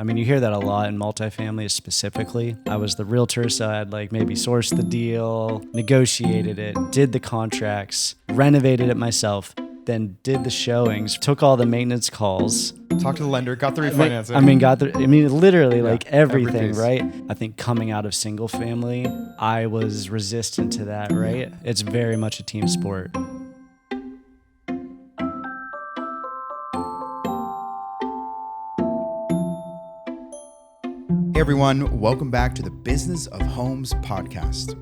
I mean, you hear that a lot in multifamily specifically. I was the realtor, so I'd like maybe sourced the deal, negotiated it, did the contracts, renovated it myself, then did the showings, took all the maintenance calls. Talked to the lender, got the refinancing. Literally like every everything, piece. right? I think coming out of single family, I was resistant to that, right? It's very much a team sport. Hey everyone, welcome back to the Business of Homes podcast.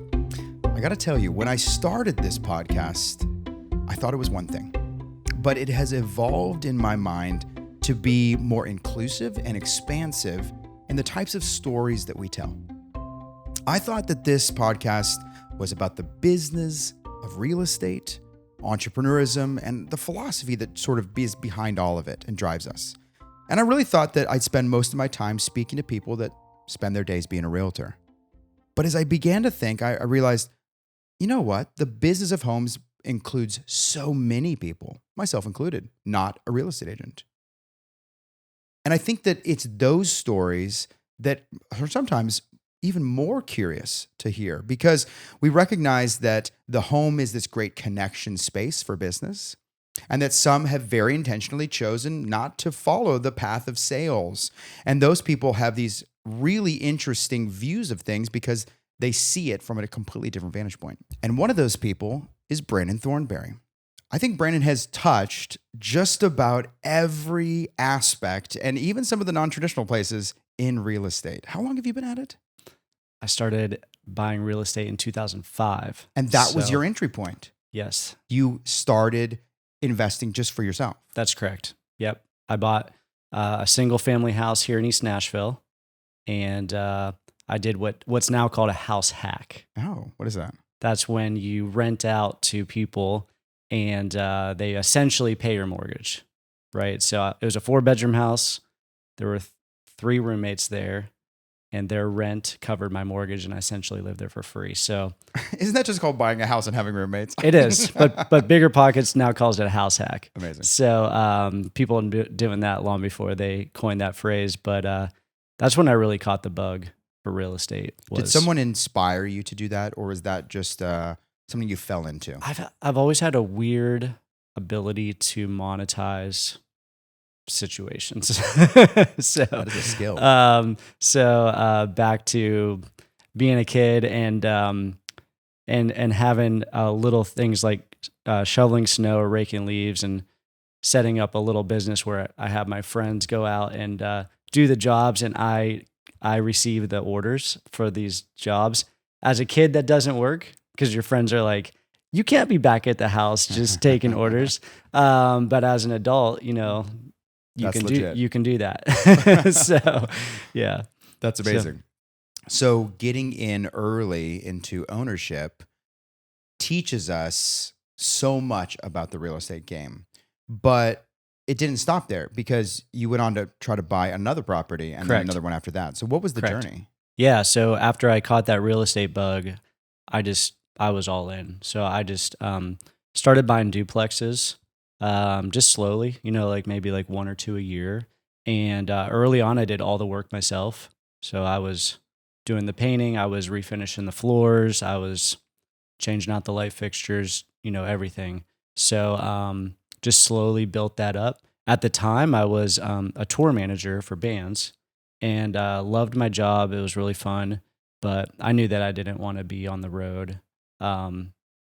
I gotta tell you, when I started this podcast, I thought it was one thing, but it has evolved in my mind to be more inclusive and expansive in the types of stories that we tell. I thought that this podcast was about the business of real estate, entrepreneurism, and the philosophy that sort of is behind all of it and drives us. And I really thought that I'd spend most of my time speaking to people that spend their days being a realtor. But as I began to think, I realized, you know what? The business of homes includes so many people, myself included, not a real estate agent. And I think that it's those stories that are sometimes even more curious to hear because we recognize that the home is this great connection space for business and that some have very intentionally chosen not to follow the path of sales. And those people have these really interesting views of things because they see it from a completely different vantage point. And one of those people is Brandon Thornberry. I think Brandon has touched just about every aspect and even some of the non-traditional places in real estate. How long have you been at it? I started buying real estate in 2005. And that was your entry point. Yes. You started investing just for yourself. That's correct. Yep. I bought a single family house here in East Nashville, and I did what's now called a house hack. Oh, what is that? That's when you rent out to people and they essentially pay your mortgage, right? So it was a 4-bedroom house. There were 3 roommates there, and their rent covered my mortgage, and I essentially lived there for free. So isn't that just called buying a house and having roommates? It is, but Bigger Pockets now calls it a house hack. Amazing. So people have been doing that long before they coined that phrase, but that's when I really caught the bug for real estate. Did someone inspire you to do that, or was that just something you fell into? I've always had a weird ability to monetize situations. So that is a skill. So back to being a kid and having little things like shoveling snow or raking leaves and setting up a little business where I have my friends go out and do the jobs, and I receive the orders for these jobs. As a kid, that doesn't work because your friends are like, you can't be back at the house just taking orders. But as an adult, you know, you can do that. So, yeah. That's amazing. So getting in early into ownership teaches us so much about the real estate game, but it didn't stop there because you went on to try to buy another property and then another one after that. So what was the journey? Yeah. So after I caught that real estate bug, I was all in. So I just started buying duplexes, just slowly, you know, like maybe like 1 or 2 a year. And early on, I did all the work myself. So I was doing the painting, I was refinishing the floors, I was changing out the light fixtures, you know, everything. So just slowly built that up. At the time, I was a tour manager for bands and loved my job. It was really fun, but I knew that I didn't want to be on the road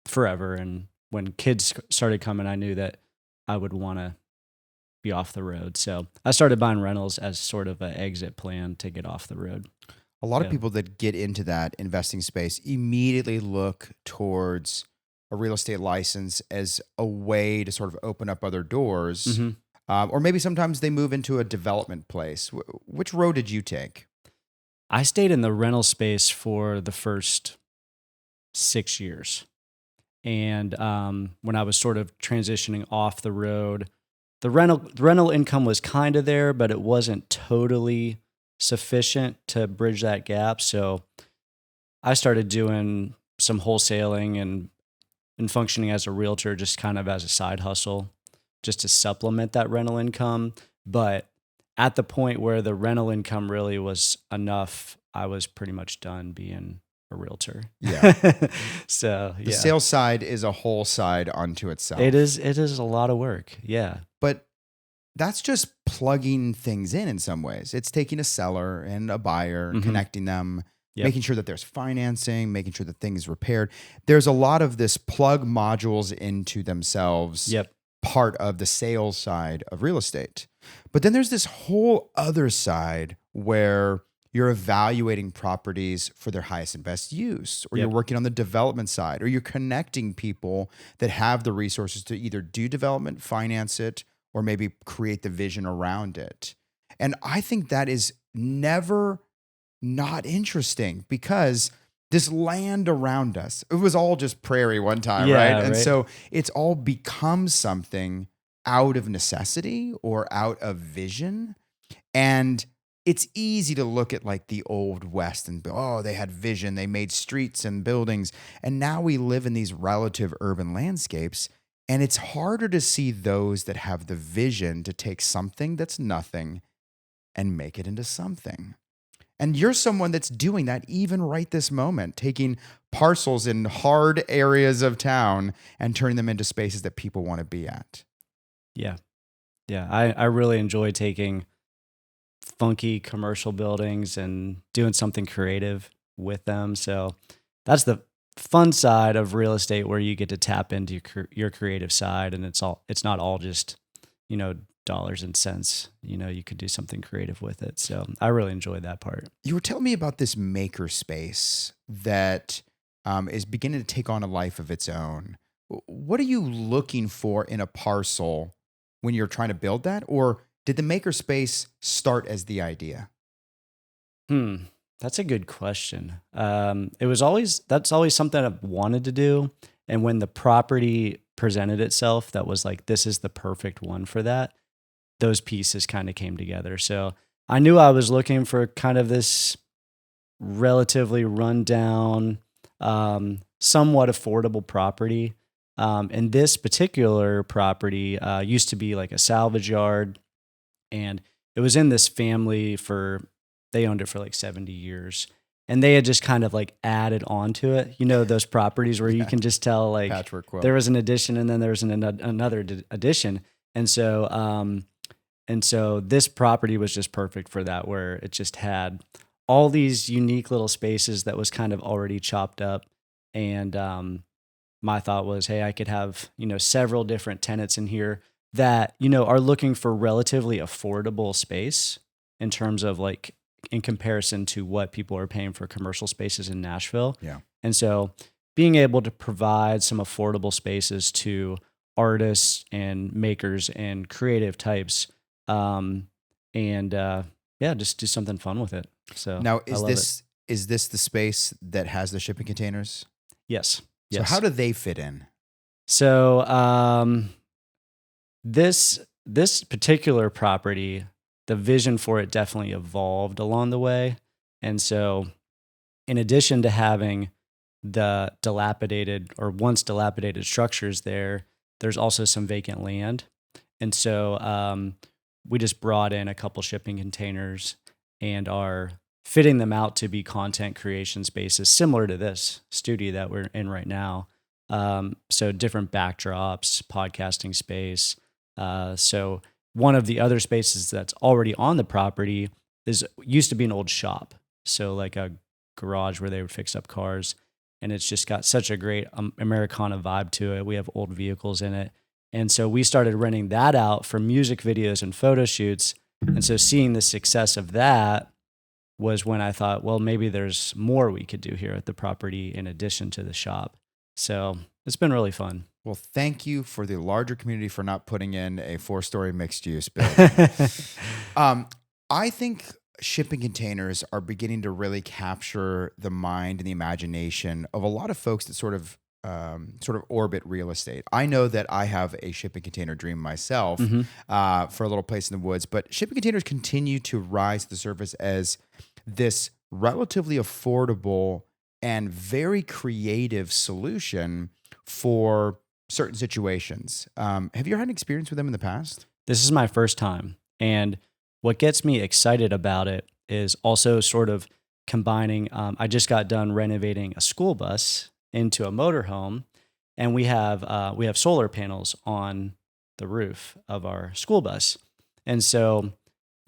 forever. And when kids started coming, I knew that I would want to be off the road. So I started buying rentals as sort of an exit plan to get off the road. A lot of people that get into that investing space immediately look towards a real estate license as a way to sort of open up other doors. Mm-hmm. Or maybe sometimes they move into a development place. Which road did you take? I stayed in the rental space for the first 6 years. And when I was sort of transitioning off the road, the rental income was kind of there, but it wasn't totally sufficient to bridge that gap. So I started doing some wholesaling and functioning as a realtor just kind of as a side hustle, just to supplement that rental income. But at the point where the rental income really was enough, I was pretty much done being a realtor. Yeah. So The yeah, sales side is a whole side unto itself. it is. It is a lot of work. Yeah. But that's just plugging things in some ways. It's taking a seller and a buyer, Mhm. connecting them, Yep. making sure that there's financing, making sure that things repaired. There's a lot of this plug modules into themselves, Yep. part of the sales side of real estate. But then there's this whole other side where you're evaluating properties for their highest and best use, or you're Yep. working on the development side, or you're connecting people that have the resources to either do development, finance it, or maybe create the vision around it. And I think that is never not interesting, because this land around us, it was all just prairie one time, right? Yeah. And Right. so it's all become something out of necessity or out of vision. And it's easy to look at like the old West and be, oh, they had vision, they made streets and buildings. And now we live in these relative urban landscapes. And it's harder to see those that have the vision to take something that's nothing and make it into something. And you're someone that's doing that even right this moment, taking parcels in hard areas of town and turning them into spaces that people want to be at. Yeah. Yeah. I really enjoy taking funky commercial buildings and doing something creative with them. So that's the fun side of real estate, where you get to tap into your creative side, and it's not all just, dollars and cents. You could do something creative with it. So I really enjoyed that part. You were telling me about this maker space that is beginning to take on a life of its own. What are you looking for in a parcel when you're trying to build that? Or did the maker space start as the idea? That's a good question. That's always something I've wanted to do. And when the property presented itself, that was like, this is the perfect one for that. Those pieces kind of came together. So I knew I was looking for kind of this relatively rundown, somewhat affordable property. And this particular property used to be like a salvage yard, and it was in this family they owned it for like 70 years. And they had just kind of like added on to it. Those properties where you can just tell like Patchwork quilt. there was an addition and then there was another addition. And so this property was just perfect for that, where it just had all these unique little spaces that was kind of already chopped up. And my thought was, hey, I could have, several different tenants in here that, are looking for relatively affordable space in terms of like, in comparison to what people are paying for commercial spaces in Nashville. Yeah. And so being able to provide some affordable spaces to artists and makers and creative types, just do something fun with it. So Now, I love it. is this the space that has the shipping containers? Yes. So how do they fit in? So this particular property, the vision for it definitely evolved along the way. And so in addition to having the dilapidated or once dilapidated structures there's also some vacant land. And so we just brought in a couple shipping containers and are fitting them out to be content creation spaces similar to this studio that we're in right now. So different backdrops, podcasting space. So one of the other spaces that's already on the property used to be an old shop. So like a garage where they would fix up cars. And it's just got such a great Americana vibe to it. We have old vehicles in it. And so we started renting that out for music videos and photo shoots. And so seeing the success of that was when I thought, well, maybe there's more we could do here at the property in addition to the shop. So it's been really fun. Well, thank you for the larger community for not putting in a 4-story mixed use building. I think shipping containers are beginning to really capture the mind and the imagination of a lot of folks that sort of orbit real estate. I know that I have a shipping container dream myself for a little place in the woods, but shipping containers continue to rise to the surface as this relatively affordable and very creative solution for certain situations. Have you had an experience with them in the past? This is my first time. And what gets me excited about it is also sort of combining. I just got done renovating a school bus into a motorhome, and we have solar panels on the roof of our school bus. And so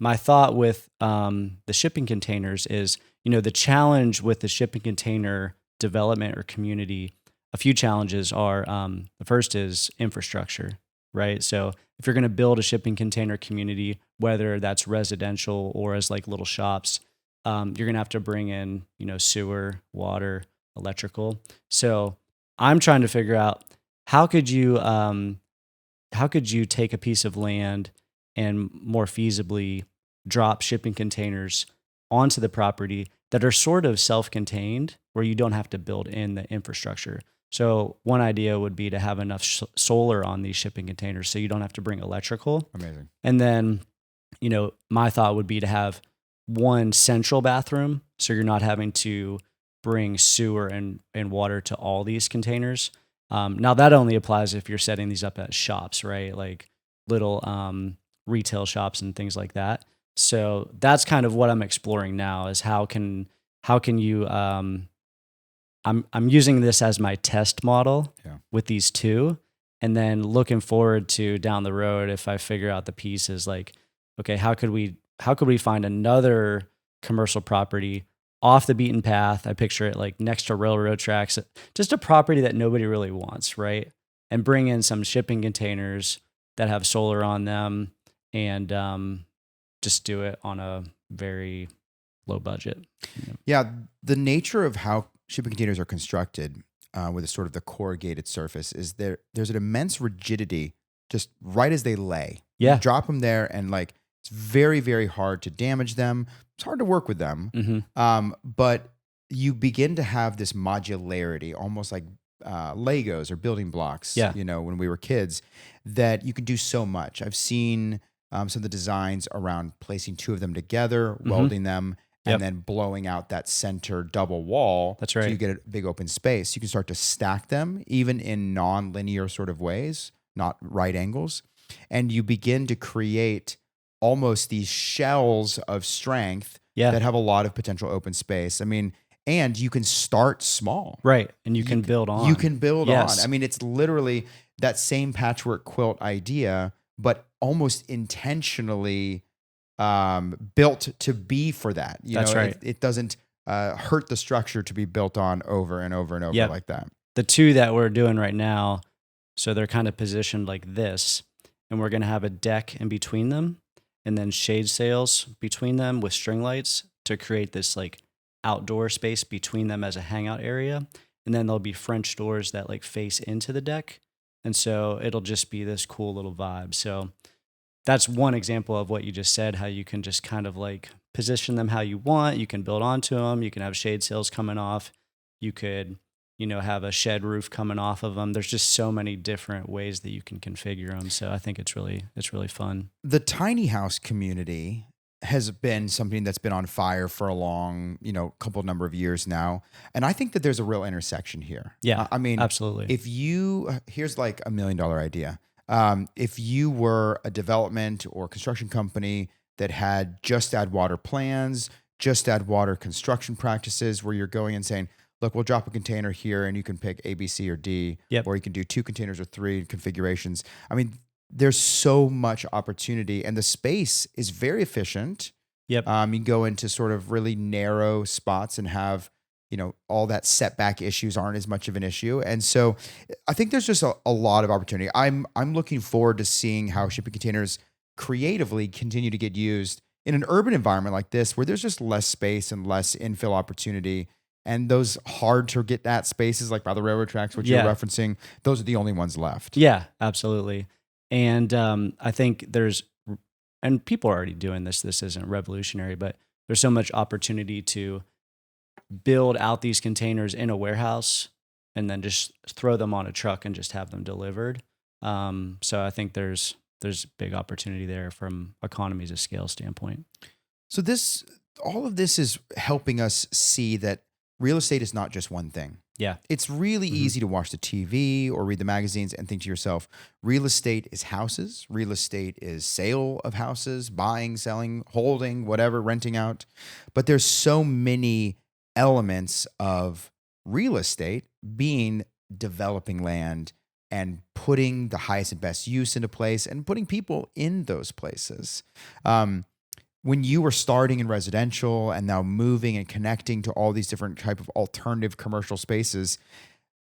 my thought with the shipping containers is, the challenge with the shipping container development or community, a few challenges are, the first is infrastructure, right? So if you're going to build a shipping container community, whether that's residential or as like little shops, you're going to have to bring in, sewer, water, electrical. So I'm trying to figure out how could you take a piece of land and more feasibly drop shipping containers onto the property that are sort of self-contained, where you don't have to build in the infrastructure. So one idea would be to have enough solar on these shipping containers so you don't have to bring electrical. Amazing. And then, my thought would be to have one central bathroom, so you're not having to bring sewer and water to all these containers. Now that only applies if you're setting these up at shops, right? Like little retail shops and things like that. So that's kind of what I'm exploring now, is how can you I'm using this as my test model with these two, and then looking forward to down the road, if I figure out the pieces, like, okay, how could we find another commercial property off the beaten path? I picture it like next to railroad tracks, just a property that nobody really wants, right? And bring in some shipping containers that have solar on them, and just do it on a very low budget. Yeah, the nature of how shipping containers are constructed with a sort of the corrugated surface is there's an immense rigidity just right as they lay. Yeah. You drop them there, and like it's very, very hard to damage them. It's hard to work with them. Mm-hmm. But you begin to have this modularity, almost like Legos or building blocks, when we were kids, that you can do so much. I've seen some of the designs around placing two of them together, welding them, and then blowing out that center double wall. That's right. So you get a big open space. You can start to stack them even in non-linear sort of ways, not right angles. And you begin to create almost these shells of strength that have a lot of potential open space. I mean, and you can start small. Right. And you can build on. You can build on. I mean, it's literally that same patchwork quilt idea, but almost intentionally built to be for that. That's right. It doesn't hurt the structure to be built on over and over and over like that. The two that we're doing right now, so they're kind of positioned like this, and we're going to have a deck in between them, and then shade sails between them with string lights to create this like outdoor space between them as a hangout area. And then there'll be French doors that like face into the deck. And so it'll just be this cool little vibe. So that's one example of what you just said, how you can just kind of like position them how you want. You can build onto them. You can have shade sails coming off. You could, have a shed roof coming off of them. There's just so many different ways that you can configure them. So I think it's really fun. The tiny house community has been something that's been on fire for a long, couple number of years now. And I think that there's a real intersection here. Yeah, I mean, absolutely. Here's like $1 million idea. If you were a development or construction company that had just add water plans, just add water construction practices, where you're going and saying, look, we'll drop a container here and you can pick A, B, C, or D, or you can do 2 containers or 3 configurations. I mean, there's so much opportunity, and the space is very efficient. Yep. You can go into sort of really narrow spots and have, all that setback issues aren't as much of an issue. And so I think there's just a lot of opportunity. I'm looking forward to seeing how shipping containers creatively continue to get used in an urban environment like this, where there's just less space and less infill opportunity. And those hard to get at spaces like by the railroad tracks, which you're referencing, those are the only ones left. Yeah, absolutely. And I think and people are already doing this. This isn't revolutionary, but there's so much opportunity to build out these containers in a warehouse and then just throw them on a truck and just have them delivered. So I think there's big opportunity there from economies of scale standpoint. So all of this is helping us see that real estate is not just one thing. Yeah. It's really easy to watch the TV or read the magazines and think to yourself, real estate is houses. Real estate is sale of houses, buying, selling, holding, whatever, renting out. But there's so many elements of real estate being developing land and putting the highest and best use into place and putting people in those places. When you were starting in residential and now moving and connecting to all these different type of alternative commercial spaces,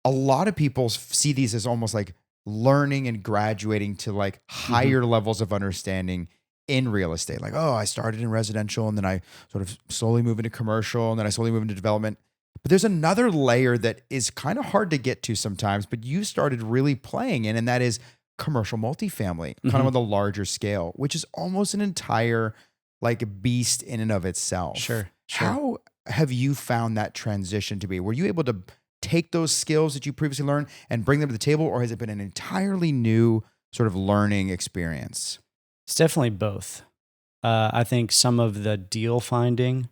a lot of people see these as almost like learning and graduating to like higher levels of understanding in real estate. Like, oh, I started in residential and then I sort of slowly move into commercial and then I slowly move into development. But there's another layer that is kind of hard to get to sometimes, but you started really playing in, and that is commercial multifamily, kind of on the larger scale, which is almost an entire like a beast in and of itself. Sure. How have you found that transition to be? Were you able to take those skills that you previously learned and bring them to the table, or has it been an entirely new sort of learning experience? It's definitely both. I think some of the deal finding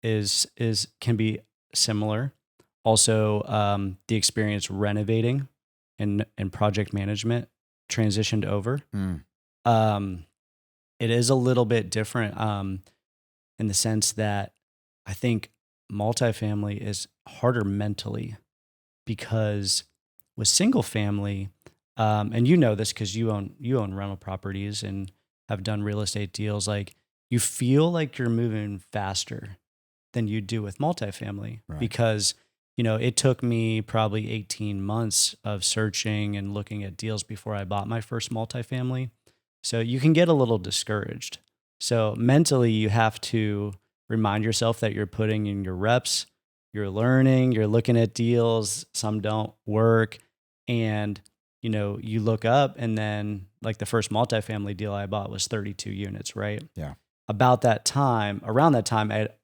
can be similar. Also, the experience renovating and project management transitioned over. It is a little bit different in the sense that I think multifamily is harder mentally because with single family, and you know this because you own rental properties and have done real estate deals, like you feel like you're moving faster than you do with multifamily because, you know, it took me probably 18 months of searching and looking at deals before I bought my first multifamily. So you can get a little discouraged. So mentally, you have to remind yourself that you're putting in your reps, you're learning, you're looking at deals, some don't work. And, you know, you look up and then like the first multifamily deal I bought was 32 units, right? Yeah. Around that time,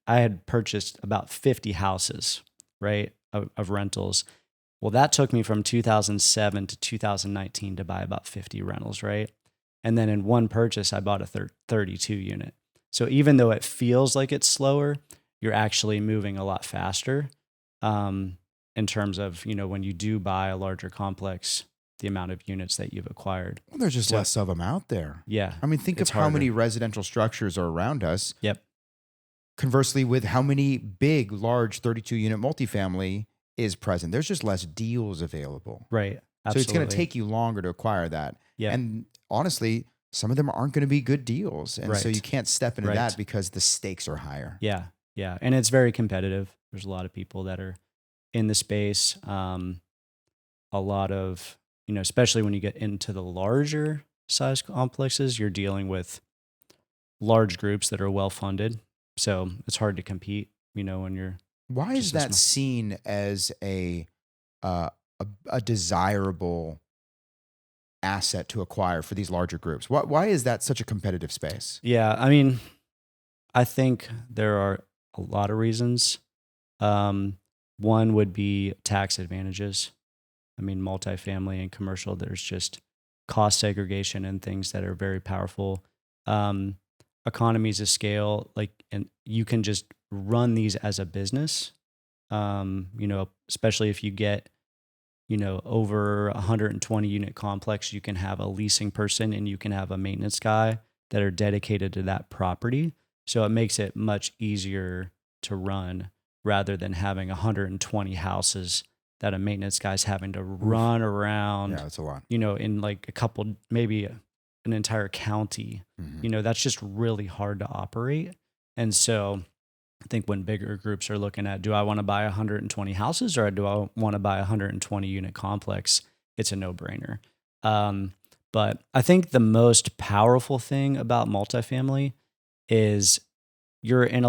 I had purchased about 50 houses, right, of rentals. Well, that took me from 2007 to 2019 to buy about 50 rentals, right? And then in one purchase, I bought a 32 unit. So even though it feels like it's slower, you're actually moving a lot faster in terms of, you know, when you do buy a larger complex, the amount of units that you've acquired. Well, there's just less of them out there. Yeah. I mean, think of how many residential structures are around us. Yep. Conversely, with how many big, large 32 unit multifamily is present, there's just less deals available. Right. Absolutely. So it's going to take you longer to acquire that. Yeah. And honestly, some of them aren't going to be good deals. And so you can't step into that because the stakes are higher. Yeah. Yeah. And it's very competitive. There's a lot of people that are in the space. A lot of, you know, especially when you get into the larger size complexes, you're dealing with large groups that are well funded. So it's hard to compete, you know, when you're. Why is that seen as a desirable asset to acquire for these larger groups? Why is that such a competitive space? Yeah, I mean, I think there are a lot of reasons. One would be tax advantages. I mean, multifamily and commercial, there's just cost segregation and things that are very powerful. Economies of scale, like, and you can just run these as a business. You know, especially if you get, you know, over 120 unit complex, you can have a leasing person and you can have a maintenance guy that are dedicated to that property. So it makes it much easier to run rather than having 120 houses that a maintenance guy's having to run around. Yeah, that's a lot. You know, in like a couple, maybe an entire county. You know, that's just really hard to operate. And so I think when bigger groups are looking at, do I want to buy 120 houses or do I want to buy a 120 unit complex? It's a no-brainer. But I think the most powerful thing about multifamily is you're in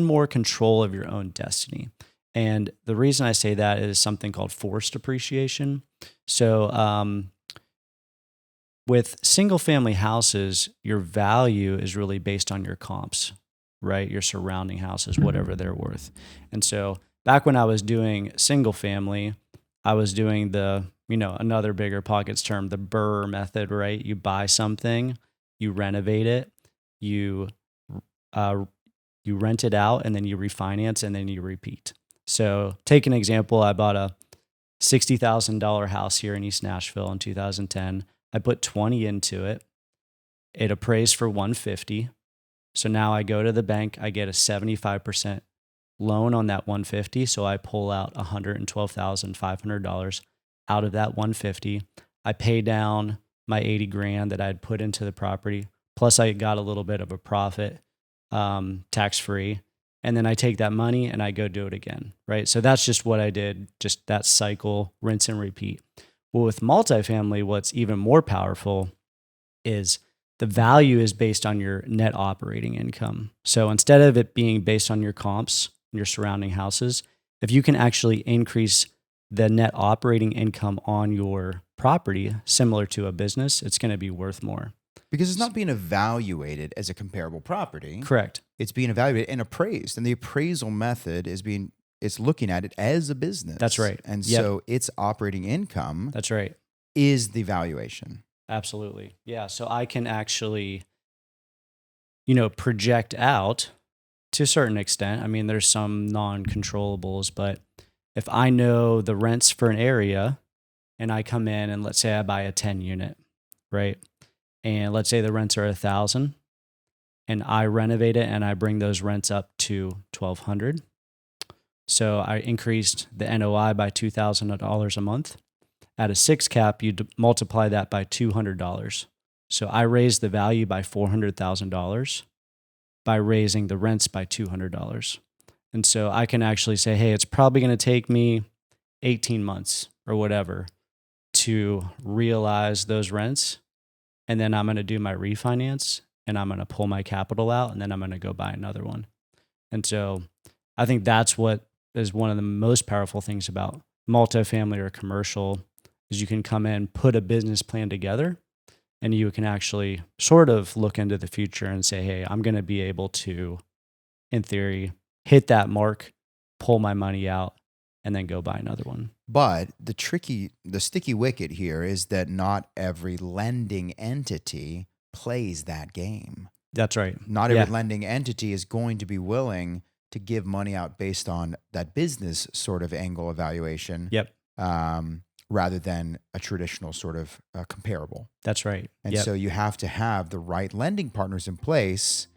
more control of your own destiny. And the reason I say that is something called forced appreciation. So with single family houses, your value is really based on your comps, right? Your surrounding houses, whatever they're worth. And so back when I was doing single family, I was doing the, you know, another bigger pockets term, the BRRRR method, right? You buy something, you renovate it, you rent it out, and then you refinance, and then you repeat. So take an example. I bought a $60,000 house here in East Nashville in 2010. I put 20 into it. It appraised for 150. So now I go to the bank, I get a 75% loan on that 150. So I pull out $112,500 out of that 150. I pay down my 80 grand that I'd put into the property. Plus I got a little bit of a profit, tax free. And then I take that money and I go do it again, right? So that's just what I did, just that cycle, rinse and repeat. Well, with multifamily, what's even more powerful is the value is based on your net operating income. So instead of it being based on your comps, your surrounding houses, if you can actually increase the net operating income on your property, similar to a business, it's going to be worth more. Because it's not being evaluated as a comparable property. Correct. It's being evaluated and appraised. And the appraisal method it's looking at it as a business. That's right. And so its operating income That's right. is the valuation. Absolutely. Yeah. So I can actually, project out to a certain extent. I mean, there's some non-controllables, but if I know the rents for an area and I come in and let's say I buy a 10 unit, right? And let's say the rents are 1,000 and I renovate it and I bring those rents up to 1,200. So I increased the NOI by $2,000 a month. At a 6 cap, you multiply that by $200. So I raised the value by $400,000 by raising the rents by $200. And so I can actually say, hey, it's probably going to take me 18 months or whatever to realize those rents. And then I'm going to do my refinance and I'm going to pull my capital out and then I'm going to go buy another one. And so I think that's what is one of the most powerful things about multifamily or commercial is you can come in, put a business plan together, and you can actually sort of look into the future and say, hey, I'm going to be able to, in theory, hit that mark, pull my money out, and then go buy another one. But the sticky wicket here is that not every lending entity plays that game. That's right. Not every lending entity is going to be willing to give money out based on that business sort of angle evaluation. Yep. Rather than a traditional sort of comparable. That's right. And so you have to have the right lending partners in place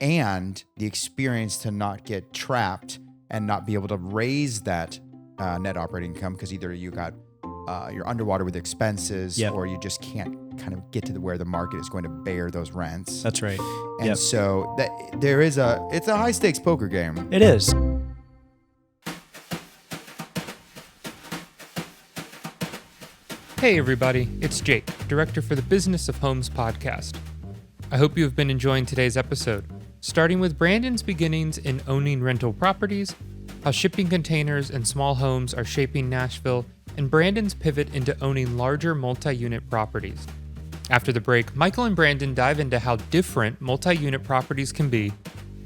and the experience to not get trapped and not be able to raise that net operating income because either you're underwater with expenses or you just can't kind of get to where the market is going to bear those rents. That's right. And so it's a high stakes poker game. It is. Hey everybody, it's Jake, director for the Business of Homes podcast. I hope you have been enjoying today's episode, starting with Brandon's beginnings in owning rental properties, how shipping containers and small homes are shaping Nashville, and Brandon's pivot into owning larger multi-unit properties. After the break, Michael and Brandon dive into how different multi-unit properties can be,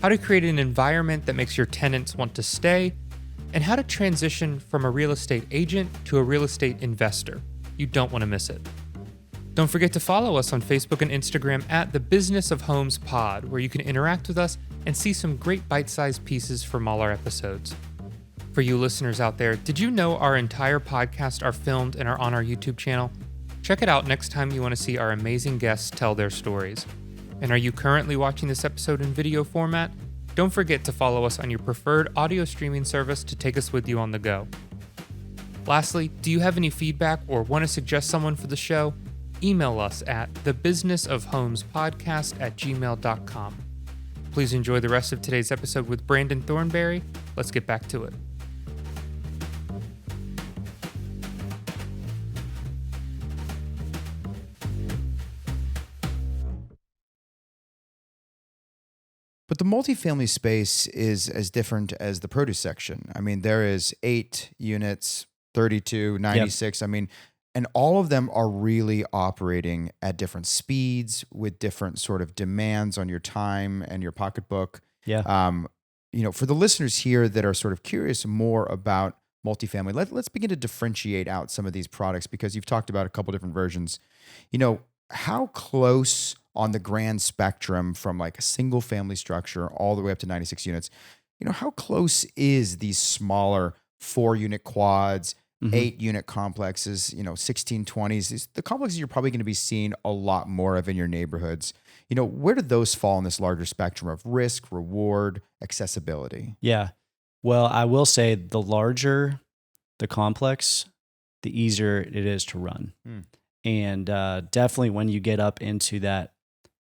how to create an environment that makes your tenants want to stay, and how to transition from a real estate agent to a real estate investor. You don't want to miss it. Don't forget to follow us on Facebook and Instagram at the Business of Homes Pod, where you can interact with us and see some great bite-sized pieces from all our episodes. For you listeners out there, did you know our entire podcast are filmed and are on our YouTube channel? Check it out next time you want to see our amazing guests tell their stories. And are you currently watching this episode in video format? Don't forget to follow us on your preferred audio streaming service to take us with you on the go. Lastly, do you have any feedback or want to suggest someone for the show? Email us at thebusinessofhomespodcast@gmail.com. Please enjoy the rest of today's episode with Brandon Thornberry. Let's get back to it. But the multifamily space is as different as the produce section. I mean, there is 8 units, 32, 96. Yep. I mean, and all of them are really operating at different speeds with different sort of demands on your time and your pocketbook. Yeah. For the listeners here that are sort of curious more about multifamily, let's begin to differentiate out some of these products because you've talked about a couple different versions. How close on the grand spectrum from like a single family structure all the way up to 96 units how close is these smaller 4-unit quads, Mhm. 8-unit complexes, 1620s, the complexes you're probably going to be seeing a lot more of in your neighborhoods. Where do those fall in this larger spectrum of risk, reward, accessibility? Yeah. Well, I will say the larger the complex, the easier it is to run. Hmm. And definitely when you get up into that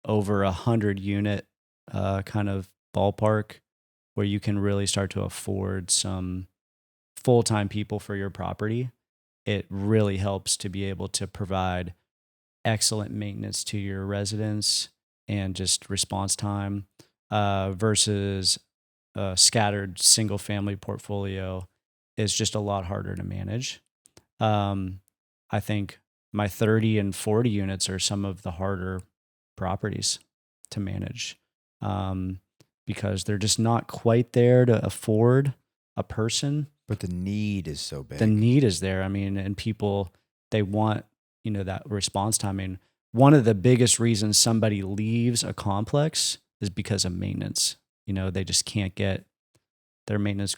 over 100 unit kind of ballpark where you can really start to afford some full-time people for your property, it really helps to be able to provide excellent maintenance to your residents and just response time versus a scattered single family portfolio is just a lot harder to manage. Um, I think my 30 and 40 units are some of the harder properties to manage um, because they're just not quite there to afford a person. But the need is so big. The need is there. I mean, and people, they want, that response time. I mean, one of the biggest reasons somebody leaves a complex is because of maintenance. They just can't get their maintenance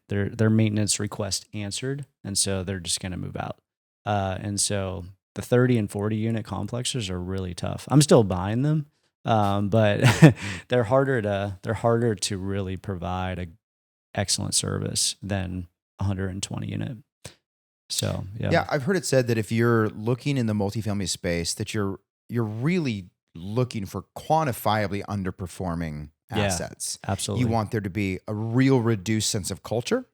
their maintenance request answered, and so they're just going to move out. And so the 30 and 40 unit complexes are really tough. I'm still buying them, but they're harder to really provide a excellent service than 120 unit. So Yeah, I've heard it said that if you're looking in the multifamily space, that you're really looking for quantifiably underperforming assets. absolutely. You want there to be a real reduced sense of culture,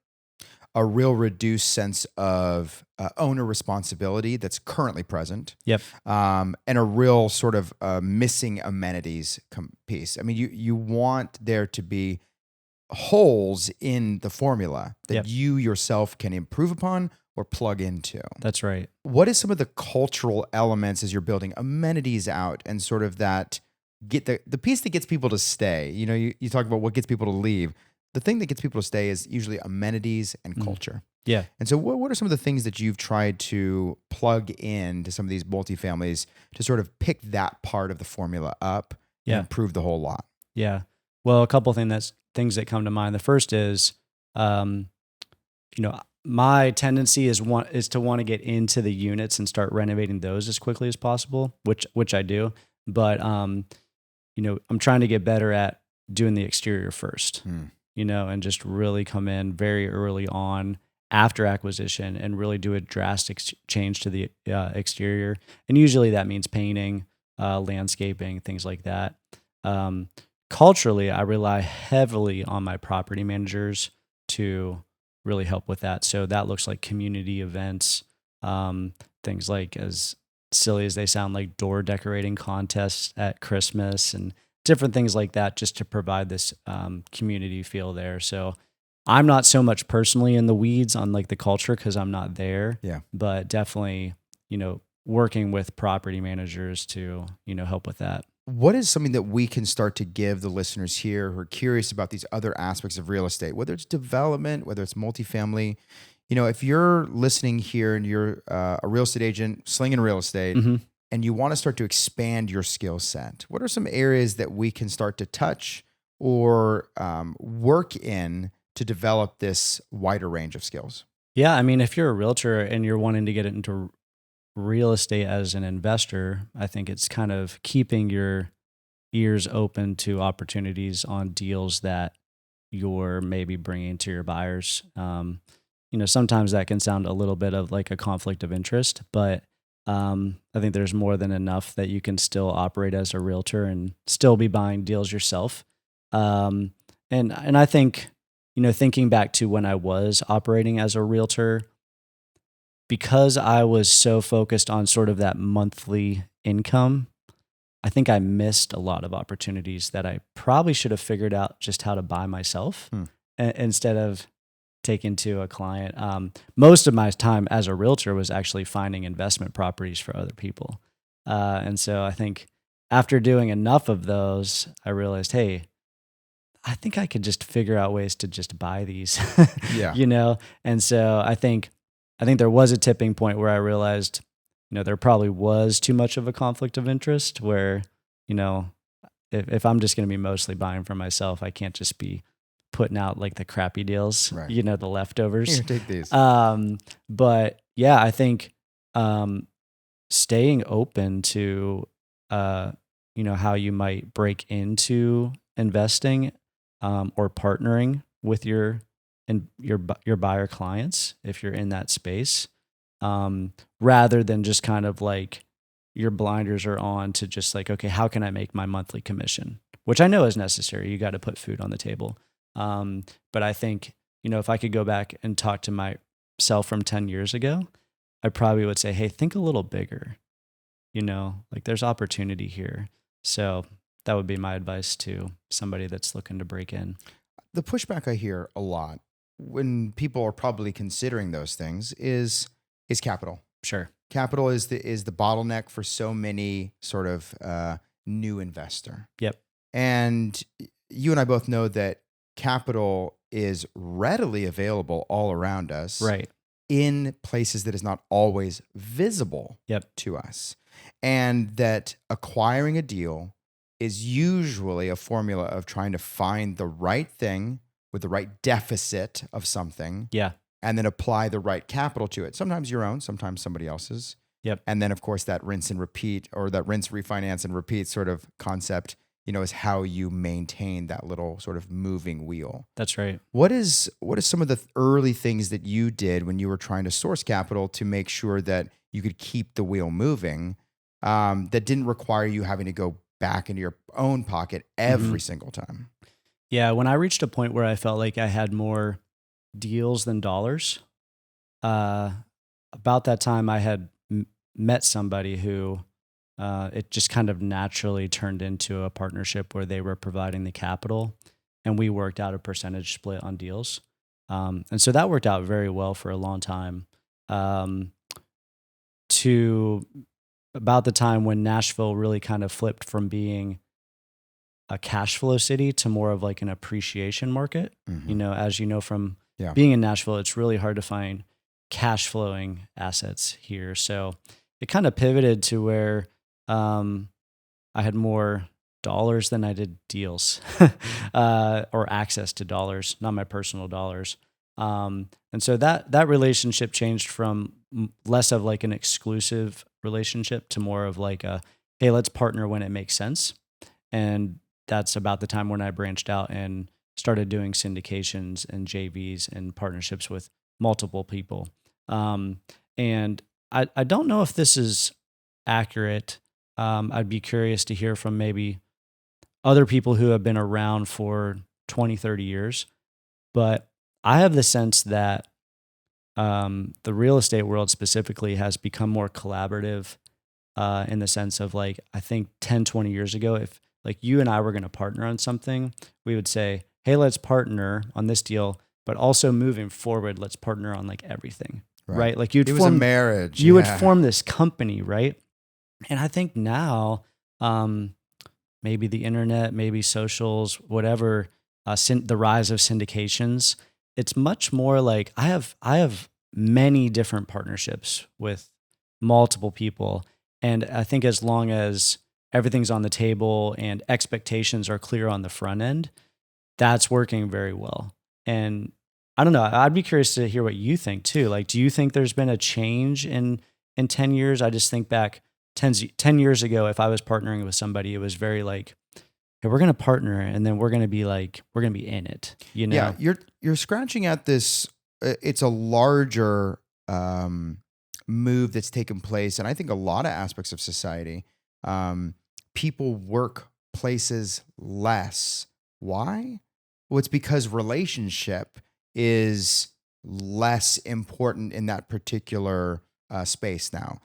a real reduced sense of owner responsibility that's currently present. Yep. And a real sort of missing amenities piece. I mean, you want there to be holes in the formula that Yep. you yourself can improve upon or plug into. That's right. What is some of the cultural elements as you're building amenities out and sort of that get the piece that gets people to stay? You talk about what gets people to leave. The thing that gets people to stay is usually amenities and culture. Yeah. And so what are some of the things that you've tried to plug into some of these multifamilies to sort of pick that part of the formula up and improve the whole lot? Yeah. Well, a couple of things that come to mind. The first is, my tendency is to want to get into the units and start renovating those as quickly as possible, which I do. But I'm trying to get better at doing the exterior first, and just really come in very early on after acquisition and really do a drastic change to the exterior. And usually that means painting, landscaping, things like that. Culturally, I rely heavily on my property managers to really help with that. So that looks like community events, things like, as silly as they sound, like door decorating contests at Christmas and different things like that, just to provide this community feel there. So I'm not so much personally in the weeds on like the culture because I'm not there. Yeah. But definitely, working with property managers to, help with that. What is something that we can start to give the listeners here who are curious about these other aspects of real estate, whether it's development, whether it's multifamily? If you're listening here and you're a real estate agent slinging real estate and you want to start to expand your skill set, what are some areas that we can start to touch or work in to develop this wider range of skills? Yeah. I mean, if you're a realtor and you're wanting to get into real estate as an investor, I think it's kind of keeping your ears open to opportunities on deals that you're maybe bringing to your buyers. Sometimes that can sound a little bit of like a conflict of interest, but I think there's more than enough that you can still operate as a realtor and still be buying deals yourself. And I think, thinking back to when I was operating as a realtor, because I was so focused on sort of that monthly income, I think I missed a lot of opportunities that I probably should have figured out just how to buy myself instead of taking to a client. Most of my time as a realtor was actually finding investment properties for other people. And so I think after doing enough of those, I realized, hey, I think I could just figure out ways to just buy these, And so I think there was a tipping point where I realized, there probably was too much of a conflict of interest where, if I'm just going to be mostly buying for myself, I can't just be putting out like the crappy deals, Right. the leftovers. Here, take these. But yeah, I think staying open to how you might break into investing or partnering with your buyer clients if you're in that space, rather than just kind of like your blinders are on to just like, okay, how can I make my monthly commission? Which I know is necessary. You got to put food on the table. But I think, if I could go back and talk to myself from 10 years ago, I probably would say, hey, think a little bigger, like there's opportunity here. So that would be my advice to somebody that's looking to break in. The pushback I hear a lot when people are probably considering those things is capital. Sure. Capital is the bottleneck for so many sort of new investor. Yep. And you and I both know that capital is readily available all around us, Right. in places that is not always visible to us. And that acquiring a deal is usually a formula of trying to find the right thing with the right deficit of something. Yeah. And then apply the right capital to it. Sometimes your own, sometimes somebody else's. Yep. And then, of course, that rinse and repeat, or that rinse, refinance, and repeat sort of concept, is how you maintain that little sort of moving wheel. That's right. What is some of the early things that you did when you were trying to source capital to make sure that you could keep the wheel moving, that didn't require you having to go back into your own pocket every single time? Yeah. When I reached a point where I felt like I had more deals than dollars, about that time I had met somebody who it just kind of naturally turned into a partnership where they were providing the capital and we worked out a percentage split on deals. And so that worked out very well for a long time, to about the time when Nashville really kind of flipped from being a cash flow city to more of like an appreciation market. Mm-hmm. As you know from being in Nashville, it's really hard to find cash flowing assets here. So it kind of pivoted to where I had more dollars than I did deals, or access to dollars, not my personal dollars. And so that relationship changed from less of like an exclusive relationship to more of like a, hey, let's partner when it makes sense. And that's about the time when I branched out and started doing syndications and JVs and partnerships with multiple people. And I don't know if this is accurate. I'd be curious to hear from maybe other people who have been around for 20, 30 years. But I have the sense that the real estate world specifically has become more collaborative, in the sense of like, I think 10, 20 years ago, if like you and I were going to partner on something, we would say, hey, let's partner on this deal, but also moving forward, let's partner on like everything, right? Like it was a marriage. You would form this company, right? And I think now, maybe the internet, maybe socials, whatever, the rise of syndications, it's much more like I have many different partnerships with multiple people. And I think as long as everything's on the table and expectations are clear on the front end, that's working very well. And I don't know, I'd be curious to hear what you think too. Like, do you think there's been a change in 10 years? I just think back 10 years ago, if I was partnering with somebody, it was very like, hey, we're going to partner and then we're going to be in it, Yeah, you're scratching at this. It's a larger move that's taken place. And I think a lot of aspects of society, people work places less. Why? Well, it's because relationship is less important in that particular space now.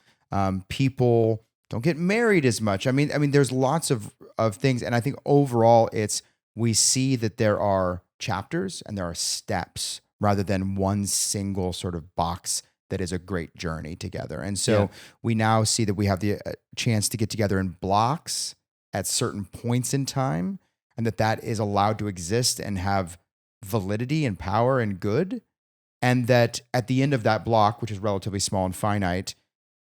People don't get married as much. I mean, there's lots of things. And I think overall we see that there are chapters and there are steps rather than one single sort of box that is a great journey together. And so we now see that we have the chance to get together in blocks at certain points in time, and that is allowed to exist and have validity and power and good. And that at the end of that block, which is relatively small and finite,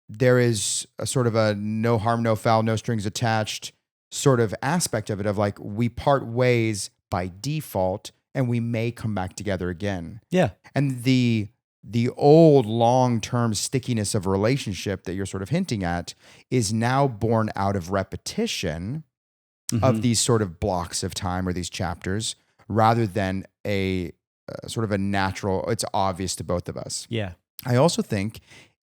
there is a sort of a no harm, no foul, no strings attached sort of aspect of it, of like we part ways by default and we may come back together again. Yeah. And the old long-term stickiness of a relationship that you're sort of hinting at is now born out of repetition of these sort of blocks of time or these chapters, rather than a sort of a natural, it's obvious to both of us. Yeah. I also think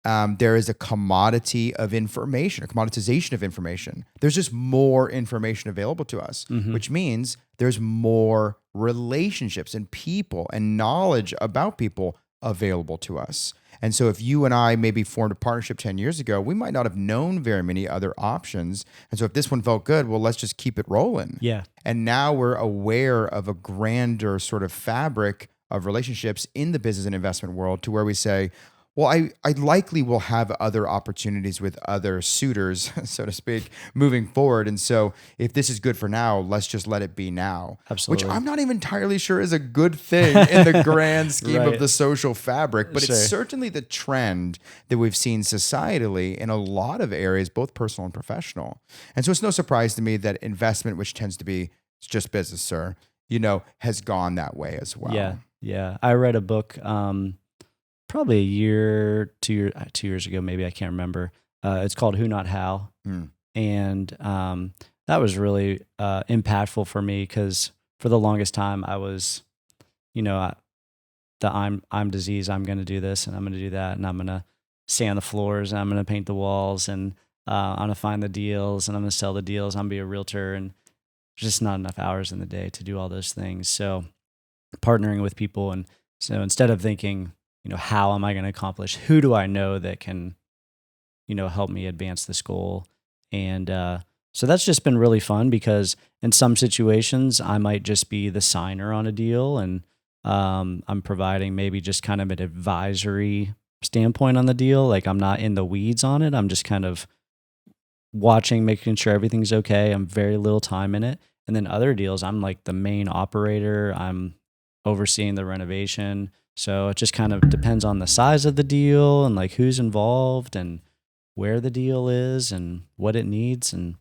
there is a commodity of information, a commoditization of information. There's just more information available to us, which means there's more relationships and people and knowledge about people available to us. And so if you and I maybe formed a partnership 10 years ago, we might not have known very many other options. And so if this one felt good, well, let's just keep it rolling. Yeah. And now we're aware of a grander sort of fabric of relationships in the business and investment world, to where we say, well, I likely will have other opportunities with other suitors, so to speak, moving forward. And so if this is good for now, let's just let it be now. Absolutely. Which I'm not even entirely sure is a good thing in the grand scheme Right. of the social fabric, but Sure. it's certainly the trend that we've seen societally in a lot of areas, both personal and professional. And so it's no surprise to me that investment, which tends to be, it's just business, sir, has gone that way as well. Yeah. Yeah. I read a book, probably a year, 2 years ago, maybe, I can't remember. It's called Who Not How. And that was really impactful for me, because for the longest time I was, I'm disease, I'm going to do this and I'm going to do that, and I'm going to sand the floors and I'm going to paint the walls, and I'm going to find the deals and I'm going to sell the deals. I'm going to be a realtor, and there's just not enough hours in the day to do all those things. So partnering with people, and so instead of thinking, how am I going to accomplish? Who do I know that can, help me advance this goal? And so that's just been really fun, because in some situations I might just be the signer on a deal, and I'm providing maybe just kind of an advisory standpoint on the deal. Like, I'm not in the weeds on it. I'm just kind of watching, making sure everything's okay. I'm very little time in it. And then other deals, I'm like the main operator. I'm overseeing the renovation. So it just kind of depends on the size of the deal, and like who's involved and where the deal is and what it needs. And,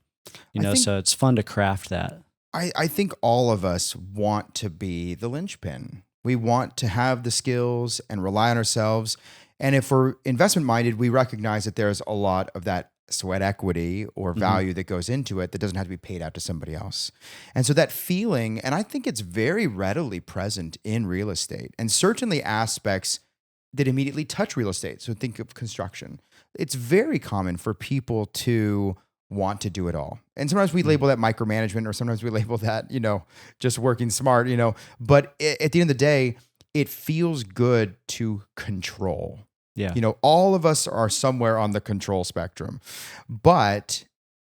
so it's fun to craft that. I think all of us want to be the linchpin. We want to have the skills and rely on ourselves. And if we're investment minded, we recognize that there's a lot of that sweat equity or value that goes into it that doesn't have to be paid out to somebody else. And so that feeling, and I think it's very readily present in real estate, and certainly aspects that immediately touch real estate. So think of construction. It's very common for people to want to do it all. And sometimes we label that micromanagement, or sometimes we label that, just working smart, but at the end of the day, it feels good to control. Yeah. All of us are somewhere on the control spectrum, but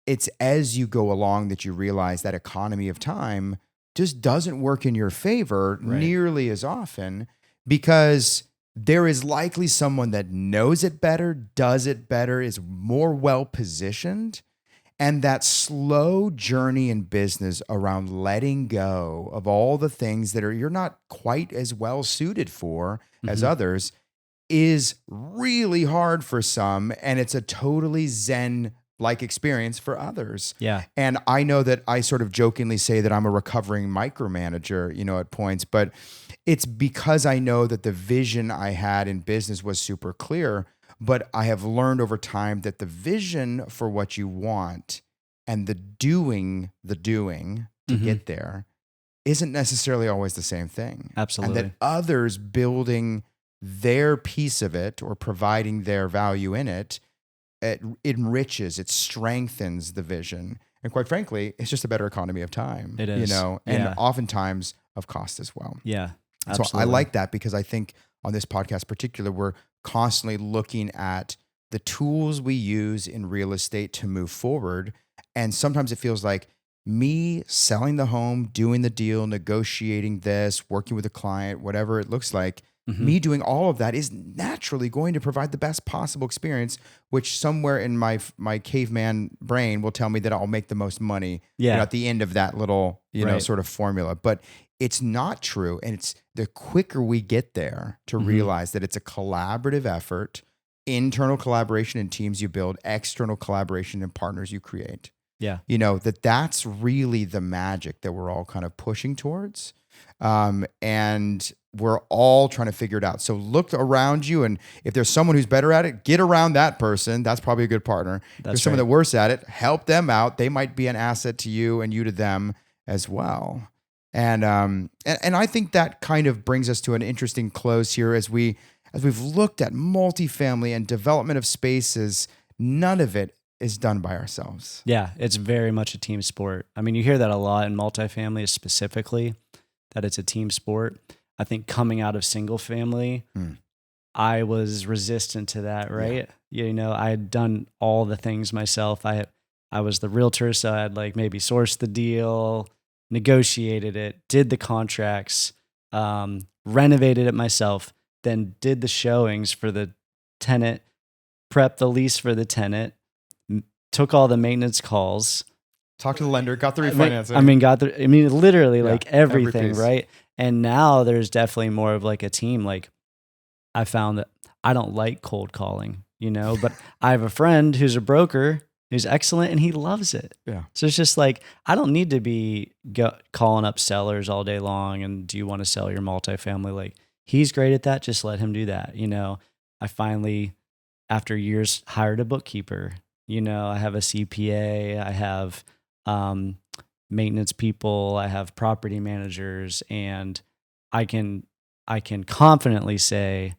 it's as you go along that you realize that economy of time just doesn't work in your favor nearly as often, because there is likely someone that knows it better, does it better, is more well-positioned. And that slow journey in business around letting go of all the things that you're not quite as well suited for as others is really hard for some, and it's a totally Zen-like experience for others. Yeah. And I know that I sort of jokingly say that I'm a recovering micromanager, at points, but it's because I know that the vision I had in business was super clear, but I have learned over time that the vision for what you want and the doing to get there isn't necessarily always the same thing. Absolutely. And that others building their piece of it or providing their value in it, it enriches, it strengthens the vision. And quite frankly, it's just a better economy of time. It is. And oftentimes of cost as well. Yeah. Absolutely. So I like that, because I think on this podcast in particular, we're constantly looking at the tools we use in real estate to move forward. And sometimes it feels like me selling the home, doing the deal, negotiating this, working with a client, whatever it looks like, me doing all of that is naturally going to provide the best possible experience, which somewhere in my caveman brain will tell me that I'll make the most money at the end of that little, sort of formula. But it's not true. And it's the quicker we get there to realize that it's a collaborative effort, internal collaboration in teams you build, external collaboration in partners you create. Yeah. That's really the magic that we're all kind of pushing towards. And we're all trying to figure it out. So look around you, and if there's someone who's better at it, get around that person. That's probably a good partner. If there's someone that's worse at it, help them out. They might be an asset to you and you to them as well. And I think that kind of brings us to an interesting close here as we've looked at multifamily and development of spaces. None of it is done by ourselves. Yeah, it's very much a team sport. I mean, you hear that a lot in multifamily specifically, that it's a team sport. I think coming out of single family, I was resistant to that, right? Yeah. You know, I had done all the things myself. I was the realtor, so I'd like maybe sourced the deal, negotiated it, did the contracts, renovated it myself, then did the showings for the tenant, prepped the lease for the tenant, took all the maintenance calls, talked to the lender, got the refinancing. Literally like everything, right? And now there's definitely more of like a team. Like I found that I don't like cold calling, you know, but I have a friend who's a broker who's excellent and he loves it. Yeah. So it's just like, I don't need to be calling up sellers all day long. And do you want to sell your multifamily? Like he's great at that. Just let him do that. You know, I finally, after years, hired a bookkeeper. You know, I have a CPA, I have maintenance people, I have property managers, and I can confidently say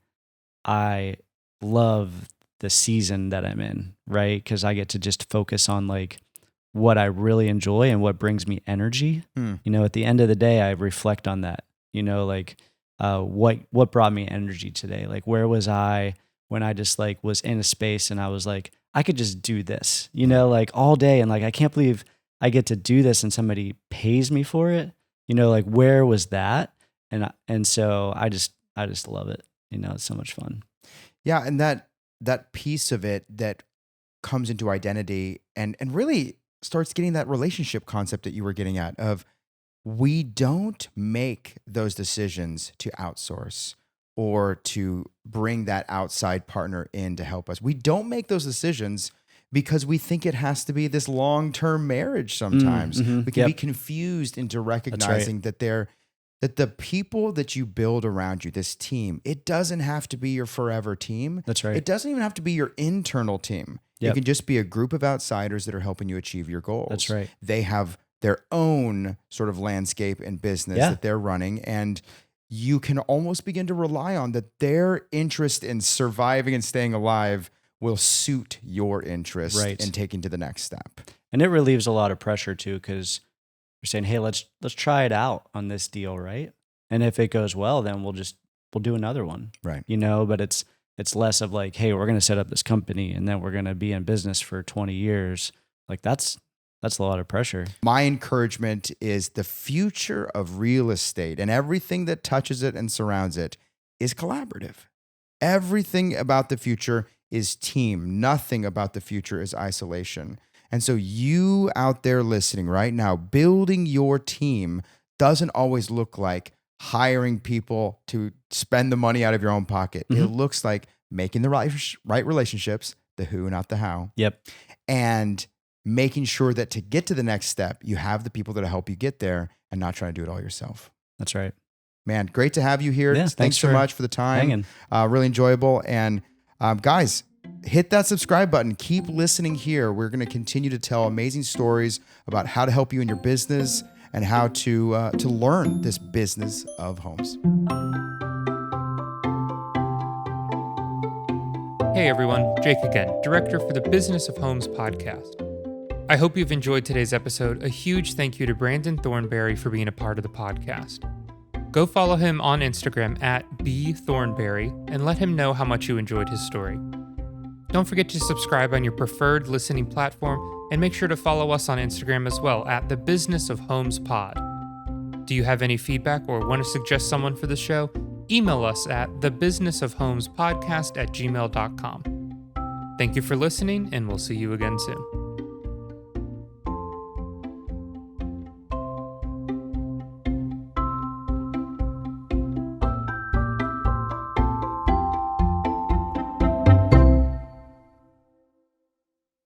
I love the season that I'm in, right? Because I get to just focus on like what I really enjoy and what brings me energy. You know, at the end of the day, I reflect on that. You know, like what brought me energy today? Like where was I when I just like was in a space and I was like, I could just do this, you know, like all day. And like, I can't believe I get to do this and somebody pays me for it. You know, like where was that? And so I just love it. You know, it's so much fun. Yeah. And that piece of it that comes into identity and really starts getting that relationship concept that you were getting at of we don't make those decisions to outsource or to bring that outside partner in to help us. We don't make those decisions because we think it has to be this long-term marriage sometimes. We can be confused into recognizing that the people that you build around you, this team, it doesn't have to be your forever team. That's right. It doesn't even have to be your internal team. It can just be a group of outsiders that are helping you achieve your goals. That's right. They have their own sort of landscape and business that they're running, and you can almost begin to rely on that their interest in surviving and staying alive will suit your interest in taking to the next step. And it relieves a lot of pressure too, because you're saying, hey, let's try it out on this deal, right? And if it goes well, then we'll do another one. Right. You know, but it's less of like, hey, we're going to set up this company and then we're going to be in business for 20 years. Like that's a lot of pressure. My encouragement is the future of real estate and everything that touches it and surrounds it is collaborative. Everything about the future is team. Nothing about the future is isolation. And so you out there listening right now, building your team doesn't always look like hiring people to spend the money out of your own pocket. It looks like making the right relationships, the who, not the how. Yep. And making sure that to get to the next step, you have the people that'll help you get there and not trying to do it all yourself. That's right. Man, great to have you here. Yeah, thanks so much for the time. Really enjoyable. And guys, hit that subscribe button. Keep listening here. We're going to continue to tell amazing stories about how to help you in your business and how to learn this business of homes. Hey everyone, Jake again, Director for the Business of Homes podcast. I hope you've enjoyed today's episode. A huge thank you to Brandon Thornberry for being a part of the podcast. Go follow him on Instagram at @bthornberry and let him know how much you enjoyed his story. Don't forget to subscribe on your preferred listening platform and make sure to follow us on Instagram as well at The Business of Homes Pod. Do you have any feedback or want to suggest someone for the show? Email us at thebusinessofhomespodcast@gmail.com. Thank you for listening, and we'll see you again soon.